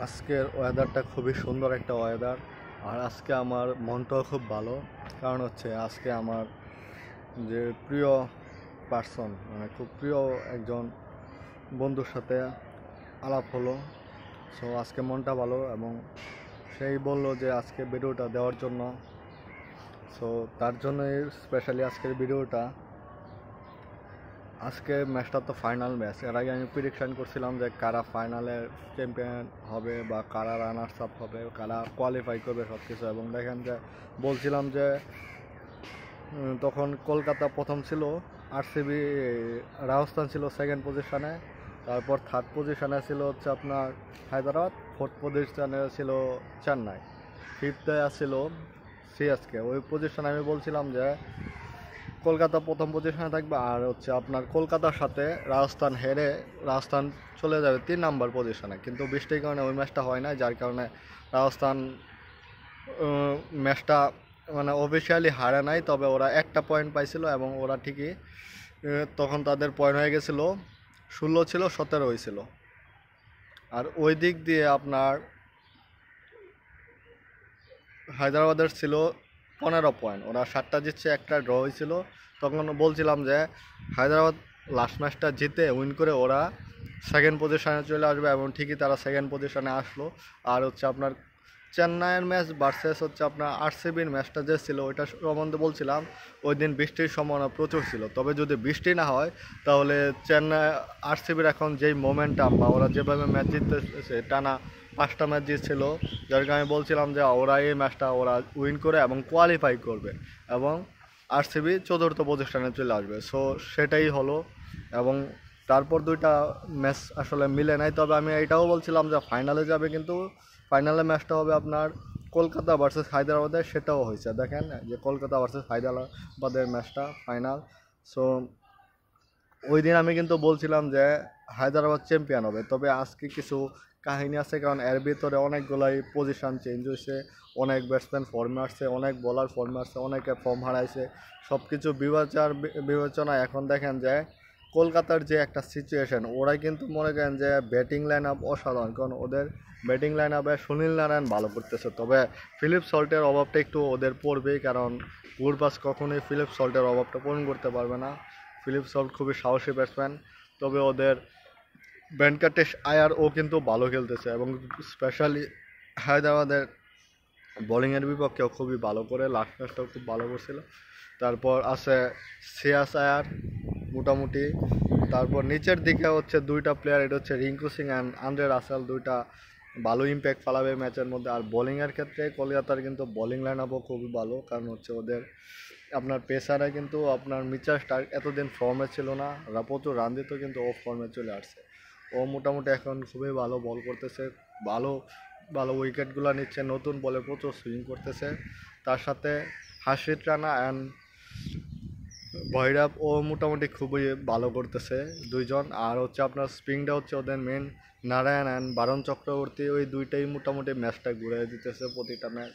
আজকের ওয়েদারটা খুবই সুন্দর একটা ওয়েদার। আর আজকে আমার মনটাও খুব ভালো, কারণ হচ্ছে আজকে আমার যে প্রিয় পার্সন, মানে খুব প্রিয় একজন বন্ধুর সাথে আলাপ হলো। সো আজকে মনটা ভালো এবং সেই বলল যে আজকে ভিডিওটা দেওয়ার জন্য। সো তার জন্যই স্পেশালি আজকের ভিডিওটা। আজকে ম্যাচটা তো ফাইনাল ম্যাচ। এর আগে আমি প্রেডিকশন করছিলাম যে কারা ফাইনালের চ্যাম্পিয়ন হবে বা কারা রানার্স আপ হবে, কারা কোয়ালিফাই করবে সব কিছু। এবং দেখেন যে বলছিলাম যে তখন কলকাতা প্রথম ছিল, আরসিবি রাজস্থান ছিল সেকেন্ড পজিশনে, তারপর থার্ড পজিশনে ছিল হচ্ছে আপনার হায়দ্রাবাদ, ফোর্থ পজিশনে ছিল চেন্নাই, ফিফথে ছিল সিএসকে। ওই পজিশনে আমি বলছিলাম যে কলকাতা প্রথম পজিশনে থাকবে, আর হচ্ছে আপনার কলকাতার সাথে রাজস্থান হেরে রাজস্থান চলে যাবে 3 নম্বর পজিশনে। কিন্তু বৃষ্টির কারণে ওই ম্যাচটা হয় না, যার কারণে রাজস্থান ম্যাচটা মানে অফিসিয়ালি হারে নাই, তবে ওরা একটা পয়েন্ট পাইছিল এবং ওরা ঠিকই তখন তাদের পয়েন্ট হয়ে গেছিলো 16 ছিল 17 হয়েছিল। আর ওই দিক দিয়ে আপনার হায়দ্রাবাদের ছিল 15 পয়েন্ট, ওরা 7টা জিতছে, একটা ড্র হয়েছিল। তখন বলছিলাম যে হায়দ্রাবাদ লাস্ট ম্যাচটা জিতে উইন করে ওরা সেকেন্ড পজিশনে চলে আসবে, এবং ঠিকই তারা সেকেন্ড পজিশনে আসলো। আর হচ্ছে আপনার চেন্নাইয়ের ম্যাচ ভার্সেস হচ্ছে আপনার আরসিবির ম্যাচটা যে ছিল ওইটা সম্বন্ধে বলছিলাম, ওই দিন বৃষ্টির সম্ভাবনা প্রচুর ছিল। তবে যদি বৃষ্টি না হয় তাহলে চেন্নাই আরসিবির এখন যেই মোমেন্টাম বা ওরা যেভাবে ম্যাচ জিততেছে, টানা 5টা ম্যাচ জিতছিল, যার কারণে আমি বলছিলাম যে ওরা এই ম্যাচটা ওরা উইন করে এবং কোয়ালিফাই করবে এবং আরসিবি চতুর্থ পজিশনে চলে আসবে। সো সেটাই হলো। এবং তারপর দুইটা ম্যাচ আসলে মিলে নাই, তবে আমি এটাও বলছিলাম যে ফাইনালে যাবে, কিন্তু ফাইনালে ম্যাচটা হবে আপনার কলকাতা ভার্সেস হায়দ্রাবাদের, সেটাও হয়েছে। দেখেন যে কলকাতা ভার্সেস হায়দ্রাবাদের ম্যাচটা ফাইনাল। সো ওই দিন আমি কিন্তু বলছিলাম যে হায়দ্রাবাদ চ্যাম্পিয়ন হবে। তবে আজকে কিছু কাহিনী আছে, কারণ এর ভিতরে অনেকগুলাই পজিশন চেঞ্জ হয়েছে, অনেক ব্যাটসম্যান ফর্মে আসছে, অনেক বোলার ফর্মে আসছে, অনেকে ফর্ম হারাইছে। সব কিছু বিবেচনা এখন দেখেন যে কলকাতার যে একটা সিচুয়েশন, ওরাই কিন্তু মনে করেন যে ব্যাটিং লাইন আপ অসাধারণ, কারণ ওদের ব্যাটিং লাইন আপে সুনীল নারায়ণ ভালো করতেছে। তবে ফিলিপ সল্টের অভাবটা একটু ওদের পড়বেই, কারণ গুরবাজ কখনোই ফিলিপ সল্টের অভাবটা পূরণ করতে পারবে না। ফিলিপ সল্ট খুবই সাহসী ব্যাটসম্যান। তবে ওদের ভেঙ্কটেশ আয়ার ও কিন্তু ভালো খেলতেছে, এবং স্পেশালি হায়দ্রাবাদের বোলিংয়ের বিপক্ষেও খুবই ভালো করে, লাস্ট ম্যাচটাও খুব ভালো করছিল। তারপর আছে শ্রেয়াস আয়ার মোটামুটি। তারপর নিচের দিকে হচ্ছে দুইটা প্লেয়ার, এটা হচ্ছে Rinku Singh and Andre Russell, দুইটা ভালো ইম্প্যাক্ট ফেলাবে ম্যাচের মধ্যে। আর বোলিংয়ের ক্ষেত্রে কলকাতার কিন্তু বোলিং লাইন আপও খুবই ভালো, কারণ হচ্ছে ওদের আপনার পেসারে কিন্তু আপনার মিচেল স্টার্ক এতদিন ফর্মে ছিল না, প্রচুর রান দিত, কিন্তু ও ফর্মে চলে আসছে। ও মোটামুটি এখন খুবই ভালো বল করতেছে, ভালো ভালো উইকেটগুলো নিচ্ছে, নতুন বলে প্রচুর সুইং করতেছে। তার সাথে হাসিত রানা অ্যান্ড ভৈরব ও মোটামুটি খুবই ভালো করতেছে দুইজন। আর হচ্ছে আপনার স্পিনটা হচ্ছে ওদের মেন, নারায়ণ অ্যান্ড বারণ চক্রবর্তী, ওই দুইটাই মোটামুটি ম্যাচটা ঘুরে দিতেছে প্রতিটা ম্যাচ।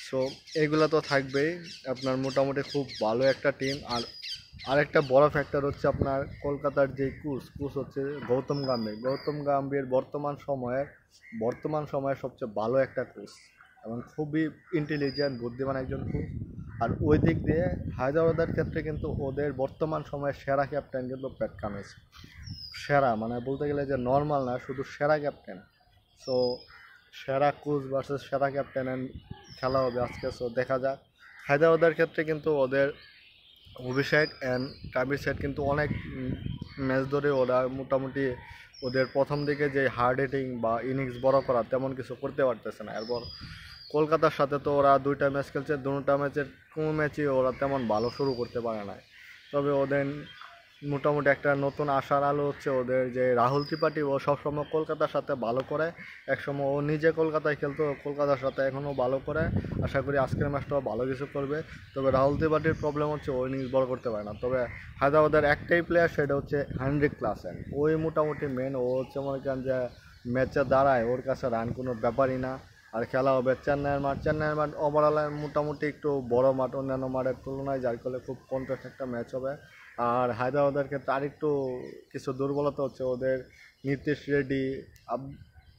সো এইগুলো তো থাকবেই। আপনার মোটামুটি খুব ভালো একটা টিম। আর আরেকটা বড় ফ্যাক্টর হচ্ছে আপনার কলকাতার যে কোচ হচ্ছে গৌতম গাম্ভীর বর্তমান সময়ে সবচেয়ে ভালো একটা কোচ, এবং খুবই ইন্টেলিজেন্ট বুদ্ধিমান একজন কোচ। আর ওই দিক দিয়ে হায়দ্রাবাদের ক্ষেত্রে কিন্তু ওদের বর্তমান সময়ে সেরা ক্যাপ্টেন কিন্তু প্যাট কামিন্স। সেরা মানে বলতে গেলে যে নর্মাল না, শুধু সেরা ক্যাপ্টেন। সো সেরা কোচ ভার্সেস সেরা ক্যাপ্টেনের খেলা হবে আজকে। সো দেখা যাক। হায়দ্রাবাদের ক্ষেত্রে কিন্তু ওদের অভিষেক অ্যান্ড কাবির সেট কিন্তু অনেক ম্যাচ ধরে ওরা মোটামুটি ওদের প্রথম দিকে যে হার্ড হিটিং বা ইনিংস বড় করা তেমন কিছু করতে পারতেছে না। এরপর কলকাতার সাথে তো ওরা দুইটা ম্যাচ খেলছে, দুটা ম্যাচের কোনো ম্যাচই ওরা তেমন ভালো শুরু করতে পারে না। তবে ওদের মোটামুটি একটা নতুন আশার আলো হচ্ছে ওদের যে রাহুল ত্রিপাঠী, ও সবসময় কলকাতার সাথে ভালো করে, একসময় ও নিজে কলকাতায় খেলতো, কলকাতার সাথে এখনও ভালো করে। আশা করি আজকের ম্যাচটাও ভালো কিছু করবে। তবে রাহুল ত্রিপাঠীর প্রবলেম হচ্ছে ও ইনিংস বড় করতে পারে না। তবে হায়দ্রাবাদের একটাই প্লেয়ার, সেটা হচ্ছে হেনরিক ক্লাসেন, ওই মোটামুটি মেন। ও হচ্ছে মনে করেন যে ম্যাচে দাঁড়ায়, ওর কাছে রান কোনো ব্যাপারই না। আর খেলা হবে চেন্নাইয়ের মাঠ ওভারঅল মোটামুটি একটু বড় মাঠ অন্যান্য মাঠের তুলনায়, যার ফলে খুব কন্টেস্ট একটা ম্যাচ হবে। আর হায়দ্রাবাদের ক্ষেত্রে আরেকটু কিছু দুর্বলতা হচ্ছে ওদের নীতিশ রেড্ডি,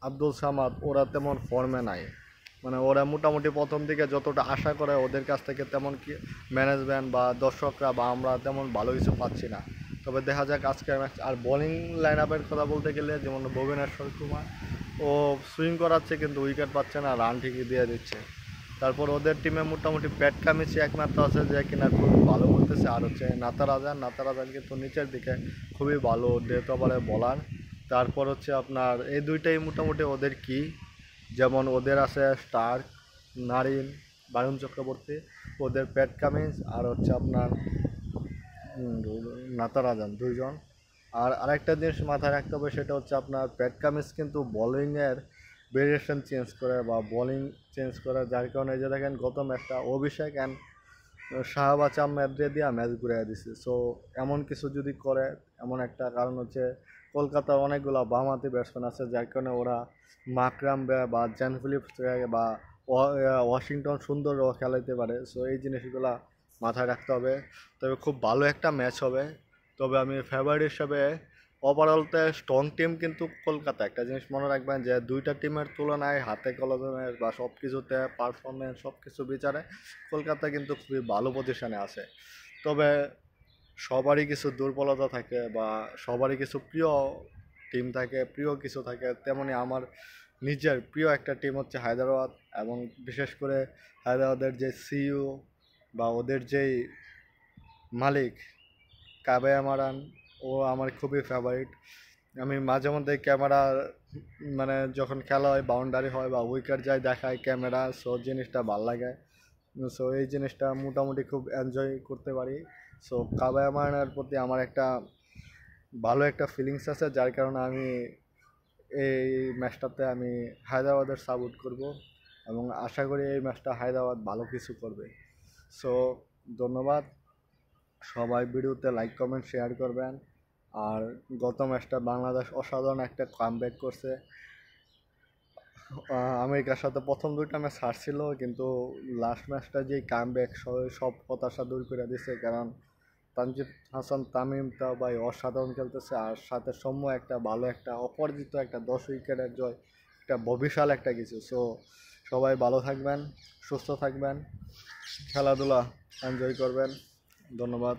আব্দুল সামাদ ওরা তেমন ফর্মে নাই, মানে ওরা মোটামুটি প্রথম দিকে যতটা আশা করে ওদের কাছ থেকে তেমন কি ম্যানেজমেন্ট বা দর্শকরা বা আমরা তেমন ভালো কিছু পাচ্ছি না। তবে দেখা যাক আজকের ম্যাচ। আর বোলিং লাইন আপের কথা বলতে গেলে যেমন ভুবনেশ্বর কুমার, ও সুইং করাচ্ছে কিন্তু উইকেট পাচ্ছে না, রান ঠিকই দিয়ে দিচ্ছে। তারপর ওদের টিমে মোটামুটি প্যাট কামিন্স একমাত্র আছে যে কিনা খুব ভালো করতেছে, আর হচ্ছে নাতারাজান কিন্তু নিচের দিকে খুবই ভালো ডেথ ওভারে বলার। তারপর হচ্ছে আপনার এই দুইটাই মোটামুটি ওদের কি, যেমন ওদের আছে স্টার্ক, নারিন, বায়ুন চক্রবর্তী, ওদের প্যাট কামিন্স আর হচ্ছে আপনার নাতারাজান দুইজন। আর আরেকটা জিনিস মাথায় রাখতে হবে, সেটা হচ্ছে আপনার প্যাট কামিন্স কিন্তু বোলিংয়ের ভেরিয়েশন চেঞ্জ করে বা বোলিং চেঞ্জ করে, যার কারণে এই যে দেখেন গত ম্যাচটা অভিষেক অ্যান্ড শাহবাজ আহমেদ দিয়া ম্যাচ ঘুরিয়ে দিছে। সো এমন কিছু যদি করে, এমন একটা কারণ হচ্ছে কলকাতার অনেকগুলো বামহাতি ব্যাটসম্যান আছে, যার কারণে ওরা মাকরাম বা জ্যান ফিলিপস বা ওয়াশিংটন সুন্দরও খেলাইতে পারে। সো এই জিনিসগুলা মাথায় রাখতে হবে। তবে খুব ভালো একটা ম্যাচ হবে। তবে আমি ফেভারিট হিসাবে ওভারঅলতে স্ট্রং টিম কিন্তু কলকাতা। একটা জিনিস মনে রাখবেন যে দুইটা টিমের তুলনায় হাতে কলমে বা সব কিছুতে পারফরমেন্স সব কিছু বিচারে কলকাতা কিন্তু খুবই ভালো পজিশনে আছে। তবে সবারই কিছু দুর্বলতা থাকে বা সবারই কিছু প্রিয় টিম থাকে, প্রিয় কিছু থাকে। তেমনি আমার নিজের প্রিয় একটা টিম হচ্ছে হায়দ্রাবাদ, এবং বিশেষ করে হায়দ্রাবাদের যে সিইও বা ওদের যেই মালিক কাবে আমারান, ও আমার খুবই ফেভারিট। আমি মাঝে মধ্যে ক্যামেরা, মানে যখন খেলা হয় বাউন্ডারি হয় বা উইকেট যায় দেখায় ক্যামেরা, সো জিনিসটা ভাল লাগে। সো এই জিনিসটা মোটামুটি খুব এনজয় করতে পারি। সো কাবে আমারানের প্রতি আমার একটা ভালো একটা ফিলিংস আছে, যার কারণে আমি এই ম্যাচটাতে আমি হায়দ্রাবাদের সাপোর্ট করব, এবং আশা করি এই ম্যাচটা হায়দ্রাবাদ ভালো কিছু করবে। সো ধন্যবাদ সবাই, ভিডিওতে লাইক কমেন্ট শেয়ার করবেন। আর গত ম্যাচটা বাংলাদেশ অসাধারণ একটা কামব্যাক করছে। আমেরিকার সাথে প্রথম দুইটা ম্যাচ হারছিল, কিন্তু লাস্ট ম্যাচটা যেই কামব্যাক সব হতাশা দূর করে দিছে। কারণ তানজিদ হাসান তামিম তা ভাই অসাধারণ খেলতেছে, আর সাথে সৌম্য একটা ভালো একটা অপরাজিত একটা 10 উইকেটের জয়, একটা বিশাল একটা কিছু। সো সবাই ভালো থাকবেন, সুস্থ থাকবেন, খেলাধুলা এনজয় করবেন। ধন্যবাদ।